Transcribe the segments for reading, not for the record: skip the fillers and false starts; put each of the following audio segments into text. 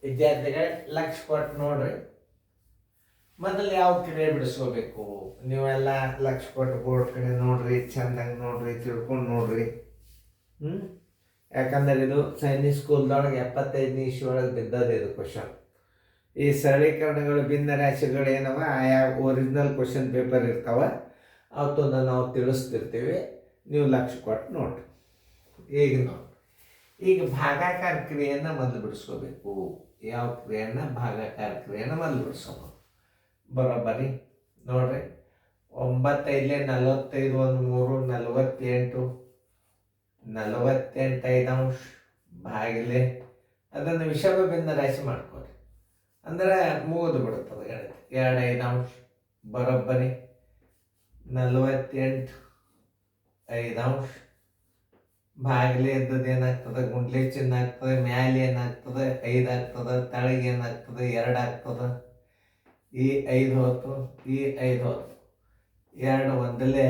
ವಿದ್ಯಾರ್ಥಿಗಳೇ ಲಕ್ಷ ಕೊಟ್ಟು ನೋಡ್ರಿ. ಮೊದಲು ಯಾವ ಕ್ರಿಯೆ ಬಿಡಿಸ್ಕೋಬೇಕು ನೀವೆಲ್ಲ ಲಕ್ಷ ಕೊಟ್ಟು ಬೋರ್ಡ್ ಕಡೆ ನೋಡ್ರಿ, ಚೆಂದಂಗೆ ನೋಡ್ರಿ, ತಿಳ್ಕೊಂಡು ನೋಡ್ರಿ. ಯಾಕಂದ್ರೆ ಇದು ಸೈನಿಕ್ ಸ್ಕೂಲ್ದೊಳಗೆ 75ನೇ ಇಸ್ವಿ ಒಳಗೆ ಬಿದ್ದದ ಇದು ಕ್ವಶನ್. ಈ ಸರಳೀಕರಣಗಳು ಭಿನ್ನ ರಾಶಿಗಳು ಏನವ ಆಯಾ ಒರಿಜಿನಲ್ ಕ್ವಶನ್ ಪೇಪರ್ ಇರ್ತಾವ, ಅವತ್ತೊಂದು ನಾವು ತಿಳಿಸ್ತಿರ್ತೀವಿ. ನೀವು ಲಕ್ಷ ಕೊಟ್ಟು ನೋಡ್ರಿ. ಈಗ ನೋಡಿ, ಈಗ ಭಾಗಾಕಾರ ಕ್ರಿಯೆಯನ್ನು ಮೊದಲು ಬಿಡಿಸ್ಕೋಬೇಕು. ಯಾವ ಕ್ರಿಯೆಯನ್ನು? ಭಾಗಾಕಾರ ಕ್ರಿಯೆಯನ್ನು ಮೊದಲು ಬಿಡಿಸ್ಕೋಬೇಕು. ಬರೋಬ್ಬರಿ ನೋಡ್ರಿ. 9 5 45 1 3 48 48 5 ಭಾಗಿಲೆ ಅದನ್ನು ವಿಷಮ ಭಿನ್ನ ರಾಶಿ ಮಾಡ್ಕೊರಿ. ಅಂದರೆ ಮುಗಿದು ಬಿಡುತ್ತದೆ ಗಣಿತ. 2 5 ಬರೋಬ್ಬರಿ 48 5 ಭಾಗಿಲೆ ಇದ್ದದ್ದು ಏನಾಗ್ತದೆ? ಗುಂಡ್ಲೆ ಚಿಹ್ನೆ ಆಗ್ತದೆ. ಮ್ಯಾಲೆ ಏನಾಗ್ತದೆ? 5 ಆಗ್ತದೆ. ತಳಗೆ ಏನಾಗ್ತದೆ? 2 ಆಗ್ತದೆ. ಈ 5 ಹೋತು, ಈ 5 ಹೋತು. 2 ಒಂದಲೇ,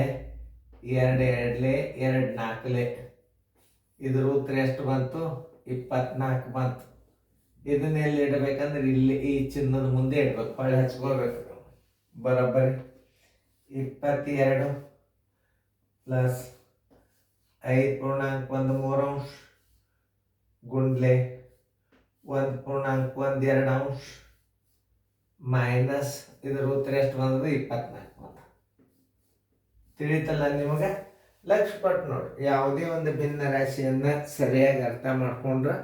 2 ಎರಡಲೇ, 2 ನಾಲ್ಕಲೇ. ಇದ್ರ ಉತ್ತರ ಎಷ್ಟು ಬಂತು? 24 ಬಂತು. ಇದನ್ನ ಎಲ್ಲಿ ಇಡಬೇಕಂದ್ರೆ ಇಲ್ಲಿ ಈ ಚಿನ್ನದ ಮುಂದೆ ಇಡ್ಬೇಕು, ಹೊಳ್ಳಿ ಹಚ್ಕೋಬೇಕು. ಬರೋಬ್ಬರಿ 22 ಪ್ಲಸ್ 5.13 ಗುಂಡ್ಲೆ 1.12 ಮೈನಸ್ ಇದರ ಉತ್ತರ ಎಷ್ಟು ಬಂದದ್ದು? 24 ಬಂದ. ತಿಳಿತಲ್ಲ ನಿಮಗೆ? ಲಕ್ಷ ಪಟ್ಟು ನೋಡಿ. ಯಾವುದೇ ಒಂದು ಭಿನ್ನ ರಾಶಿಯನ್ನು ಸರಿಯಾಗಿ ಅರ್ಥ ಮಾಡ್ಕೊಂಡ್ರೆ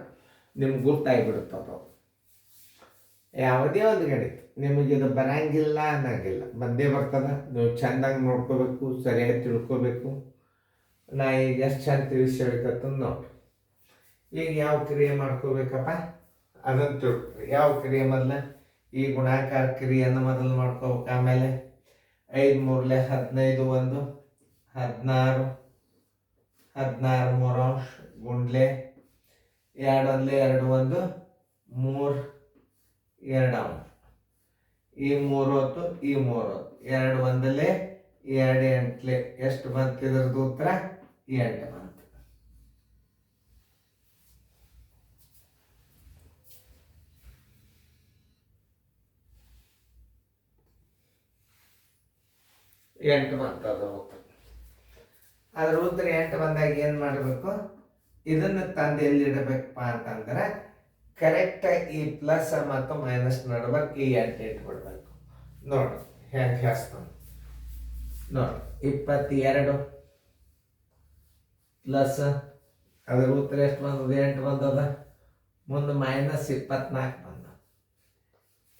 ನಿಮ್ಗೆ ಗೊತ್ತಾಗಿಬಿಡುತ್ತದು. ಯಾವುದೇ ಒಂದು ಗಣಿತ ನಿಮಗಿದು ಬರಂಗಿಲ್ಲ ಅನ್ನೋಂಗಿಲ್ಲ, ಬಂದೇ ಬರ್ತದೆ. ನೀವು ಚೆಂದಾಗಿ ನೋಡ್ಕೋಬೇಕು, ಸರಿಯಾಗಿ ತಿಳ್ಕೋಬೇಕು. ನಾ ಈಗ ಎಷ್ಟು ಚಂದ ತಿಳಿಸಿ ಹೇಳ್ಕತ್ತಂದು ನೋಡ್ರಿ. ಈಗ ಯಾವ ಕ್ರಿಯೆ ಮಾಡ್ಕೋಬೇಕಪ್ಪ ಅದನ್ನು ತಿಳ್ಕೊರಿ. ಯಾವ ಕ್ರಿಯೆ ಮೊದಲು? ಈ ಗುಣಾಕಾರ ಕ್ರಿಯೆಯನ್ನು ಮೊದಲು ಮಾಡ್ಕೋಬೇಕು. ಆಮೇಲೆ 5 3 15 1 16 16 3 ಗುಂಡ್ಲೆ 2 1 2 1 3 2 ಈ 3 ಹೊತ್ತು, ಈ 3 ಹೊತ್ತು. 2 ಒಂದಲೇ, 2 ಎಂಟ್ಲೆ. ಎಷ್ಟು ಬಂತು ಇದ್ರದ್ದು ಉತ್ತರ? 8 ಬಂತು. ಅದ್ರ ಉತ್ತರ 8 ಬಂದಾಗ ಏನು ಮಾಡಬೇಕು? ಇದನ್ನು ತಂದು ಎಲ್ಲಿಡಬೇಕಪ್ಪ ಅಂತಂದ್ರೆ ಕರೆಕ್ಟಾಗಿ ಈ ಪ್ಲಸ್ ಮತ್ತು ಮೈನಸ್ ನಡುವೆ ಈ 8 ಇಟ್ಬಿಡ್ಬೇಕು. ನೋಡಿ ಹೆಂಗೆ ಹೇಳ್ತಾನೆ ನೋಡಿ. 22 ಪ್ಲಸ್ ಅದ್ರ ಉತ್ತರ ಎಷ್ಟು ಬಂದದ? 8 ಬಂದದ. ಮುಂದೆ ಮೈನಸ್ 24 ಬಂದ.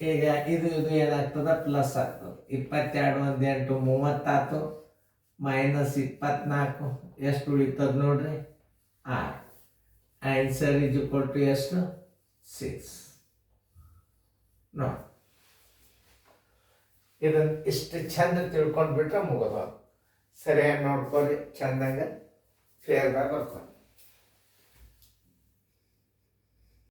ಈಗ ಇದು ಏನಾಗ್ತದೆ? ಪ್ಲಸ್ ಆಗ್ತದೆ. 22 1 8 30 ಆಯ್ತು. ಮೈನಸ್ 24 ಎಷ್ಟು ಉಳಿತದ ನೋಡ್ರಿ? 6. ಆನ್ಸರ್ ಇಸ್ ಈಕ್ವಲ್ ಟು ಎಷ್ಟು? 6. ನೋಡಿ, ಇದನ್ನು ಇಷ್ಟು ಚಂದ ತಿಳ್ಕೊಂಡ್ಬಿಟ್ರೆ ಮುಗಿದ. ಸರಿಯಾಗಿ ನೋಡ್ಕೊರಿ, ಚಂದಂಗೆ ಫೇರ್ದಾಗ ಬರ್ಕೊಂಡು.